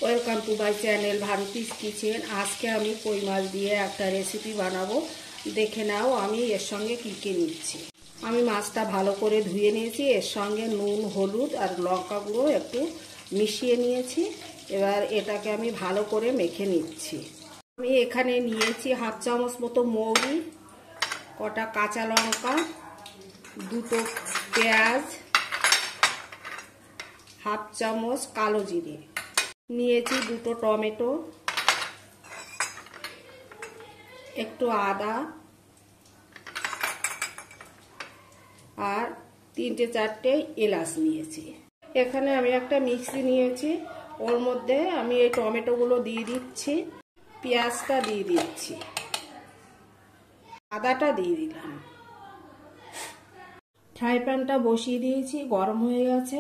Welcome to my channel Bharati's kitchen. আজকে আমি কই মাছ দিয়ে একটা রেসিপি বানাবো। দেখে নাও আমি এর সঙ্গে কী কী নিচ্ছি। আমি মাছটা ভালো করে ধুয়ে নিয়েছি, এর সঙ্গে নুন, হলুদ আর লঙ্কা গুঁড়ো একটু মিশিয়ে নিয়েছি। এবার এটাকে আমি ভালো করে মেখে নিচ্ছি। আমি এখানে নিয়েছি হাফ চামচ মতো মৌরি, কটা কাঁচা লঙ্কা, দুটো পেঁয়াজ, হাফ চামচ কালো জিরে নিয়েছি, দুটো টমেটো, একটু আদা আর তিনটে চারটে এলাচ নিয়েছি। এখানে আমি একটা মিক্সি নিয়েছি, ওর মধ্যে আমি এই টমেটোগুলো দিয়ে দিচ্ছি, পেঁয়াজটা দিয়ে দিচ্ছি, আদাটা দিয়ে দিলাম। ফ্রাই প্যানটা বসিয়ে দিয়েছি, গরম হয়ে গেছে।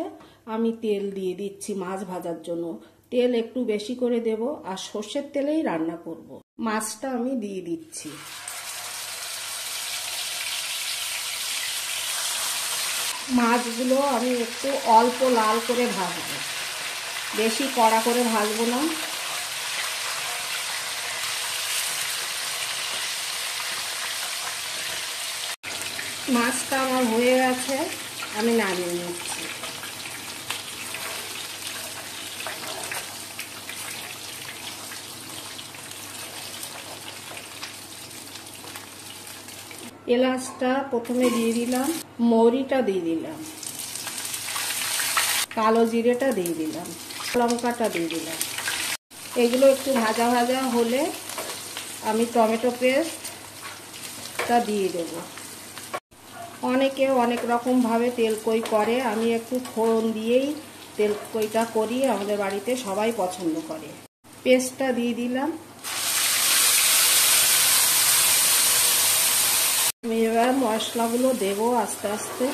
আমি তেল দিয়ে দিচ্ছি মাছ ভাজার জন্য। তেল একটু বেশি করে দেব, আর সর্ষের তেলেই রান্না করব। মাছটা আমি দিয়ে দিচ্ছি। মাছগুলো আমি একটু অল্প লাল করে ভাজবো, বেশি কড়া করে ভাজবো না। মাছটা আমার হয়ে গেছে, আমি নামিয়ে নিচ্ছি। এলাচটা প্রথমে দিয়ে দিলাম, মৌরিটা দিয়ে দিলাম, কালো জিরেটা দিয়ে দিলাম, লঙ্কাটা দিয়ে দিলাম। এগুলো একটু ভাজা ভাজা হলে আমি টমেটো পেস্টটা দিয়ে দেবো। অনেকে অনেক রকমভাবে তেলকই করে, আমি একটু ফোড়ন দিয়েই তেলকইটা করি, আমাদের বাড়িতে সবাই পছন্দ করে। পেস্টটা দিয়ে দিলাম। আমি এবার মশলাগুলো দেবো আস্তে আস্তে।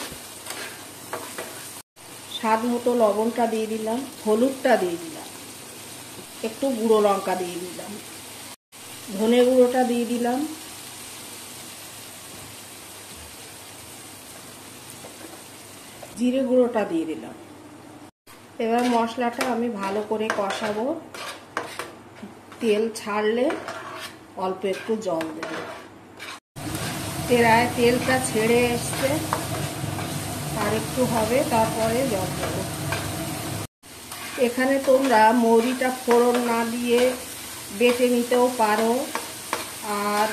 স্বাদ মতো লবণটা দিয়ে দিলাম, হলুদটা দিয়ে দিলাম, একটু গুঁড়ো লঙ্কা দিয়ে দিলাম, ধনে গুঁড়োটা দিয়ে দিলাম, জিরে গুঁড়োটা দিয়ে দিলাম। এবার মশলাটা আমি ভালো করে কষাবো। তেল ছাড়লে অল্প একটু জল দেব। প্রায় তেলটা ছেড়ে এসছে, আর একটু হবে, তারপরে জল দেব। এখানে তোমরা মৌরিটা ফোড়ন না দিয়ে বেটে নিতেও পারো। আর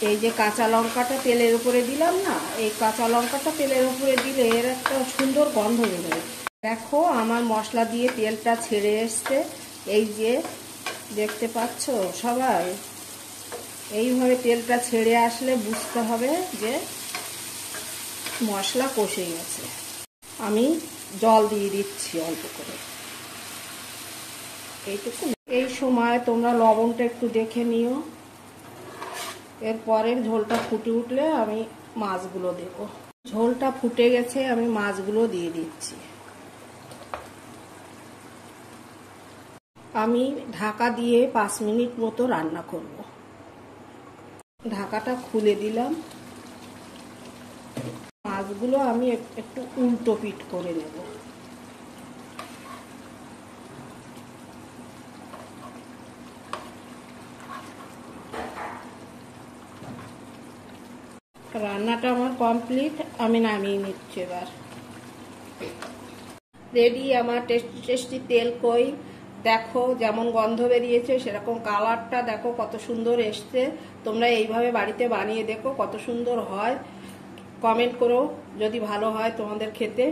এই যে কাঁচা লঙ্কাটা তেলের উপরে দিলাম না, এই কাঁচা লঙ্কাটা তেলের উপরে দিলে এর একটা সুন্দর গন্ধ বেরোয়। দেখো আমার মশলা দিয়ে তেলটা ছেড়ে এসছে, এই যে দেখতে পাচ্ছ সবাই। এইভাবে তেলটা ছেড়ে আসলে বুঝতে হবে যে মশলা কষে গেছে। আমি জল দিয়ে দিচ্ছি অল্প করে, এইটুকু। এই সময় তোমরা লবণটা একটু দেখে নিও। এরপরের ঝোলটা ফুটে উঠলে আমি মাছগুলো দেব। ঝোলটা ফুটে গেছে, আমি মাছগুলো দিয়ে দিচ্ছি। আমি ঢাকা দিয়ে 5 মিনিট মতো রান্না করব। ঢাকাটা খুলে দিলাম। মাছগুলো আমি একটু উল্টো পিঠ করে নেব। রান্নাটা আমার কমপ্লিট, আমি নামিয়ে নিচ্ছি। এবার রেডি আমার টেস্টি টেস্টি তেলকই। দেখো যেমন গন্ধ বেরিয়েছে, সেরকম কালারটা দেখো কত সুন্দর এসছে। তোমরা এইভাবে বাড়িতে বানিয়ে দেখো কত সুন্দর হয়। কমেন্ট করো যদি ভালো হয় তোমাদের খেতে।